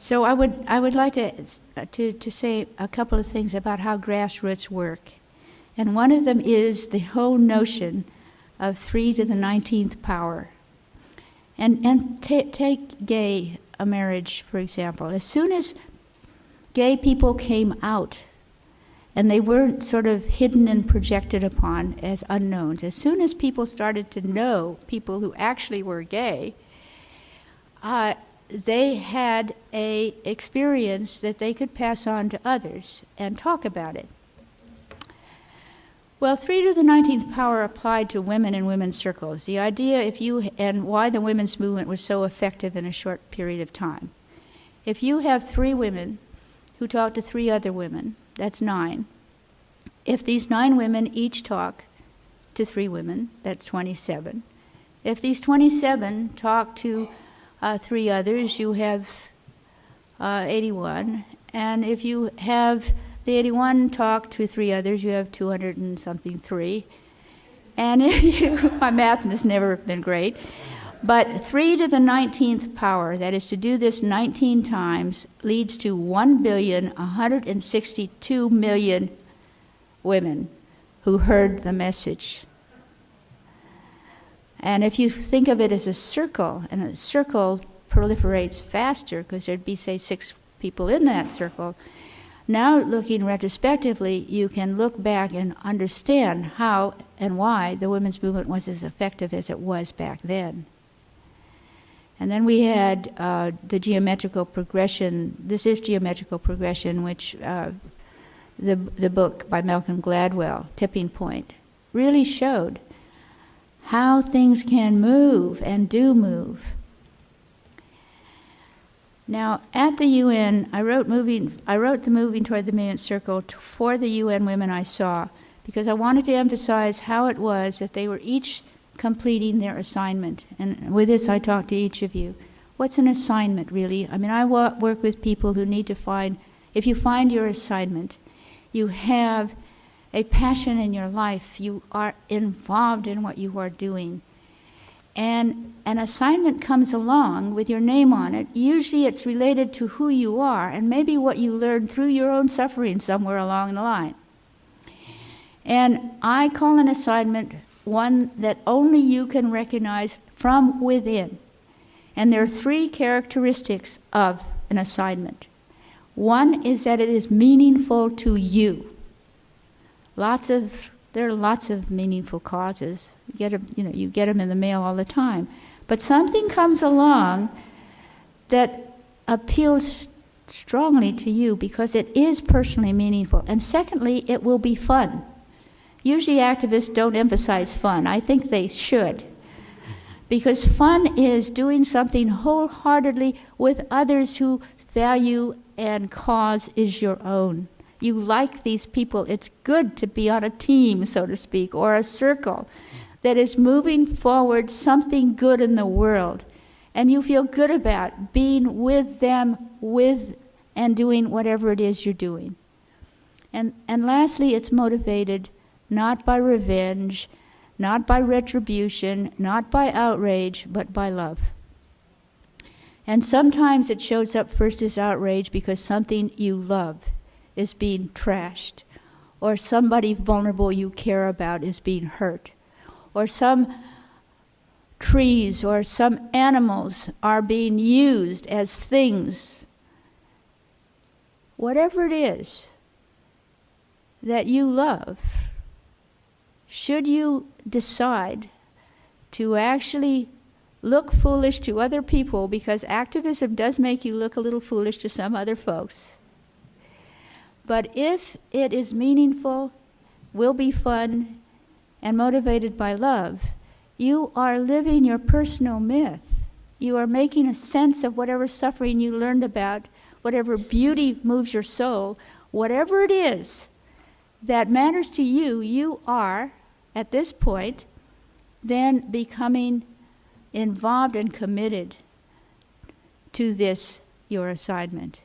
So I would like to say a couple of things about how grassroots work. And one of them is the whole notion of 3 to the 19th power. And take gay marriage, for example. As soon as gay people came out, and they weren't sort of hidden and projected upon as unknowns, as soon as people started to know people who actually were gay, they had an experience that they could pass on to others and talk about it. Well, 3 to the 19th power applied to women in women's circles. The idea, and why the women's movement was so effective in a short period of time. If you have 3 women who talk to 3 other women, that's 9. If these 9 women each talk to 3 women, that's 27. If these 27 talk to 3 others, you have 81. And if you have the 81 talk to 3 others, you have 200 and something 3. And if you, my math has never been great, but 3 to the 19th power, that is to do this 19 times, leads to 1,162,000,000 women who heard the message. And if you think of it as a circle, and a circle proliferates faster because there'd be, say, 6 people in that circle, now looking retrospectively, you can look back and understand how and why the women's movement was as effective as it was back then. And then we had the geometrical progression. This is geometrical progression, which the book by Malcolm Gladwell, Tipping Point, really showed how things can move and do move. Now, at the UN, I wrote the Moving Toward the Million Circle for the UN women I saw, because I wanted to emphasize how it was that they were each completing their assignment. And with this, I talk to each of you. What's an assignment, really? I mean, I work with people who need to find, if you find your assignment, you have a passion in your life, you are involved in what you are doing. And an assignment comes along with your name on it. Usually it's related to who you are and maybe what you learned through your own suffering somewhere along the line. And I call an assignment one that only you can recognize from within. And there are 3 characteristics of an assignment. One is that it is meaningful to you. There are lots of meaningful causes. You get them in the mail all the time. But something comes along that appeals strongly to you because it is personally meaningful. And secondly, it will be fun. Usually activists don't emphasize fun. I think they should. Because fun is doing something wholeheartedly with others whose value and cause is your own. You like these people. It's good to be on a team, so to speak, or a circle that is moving forward something good in the world. And you feel good about being with them, and doing whatever it is you're doing. And lastly, it's motivated not by revenge, not by retribution, not by outrage, but by love. And sometimes it shows up first as outrage because something you love is being trashed, or somebody vulnerable you care about is being hurt, or some trees or some animals are being used as things. Whatever it is that you love, should you decide to actually look foolish to other people, because activism does make you look a little foolish to some other folks, but if it is meaningful, will be fun, and motivated by love, you are living your personal myth. You are making a sense of whatever suffering you learned about, whatever beauty moves your soul, whatever it is that matters to you, you are, at this point, then becoming involved and committed to this, your assignment.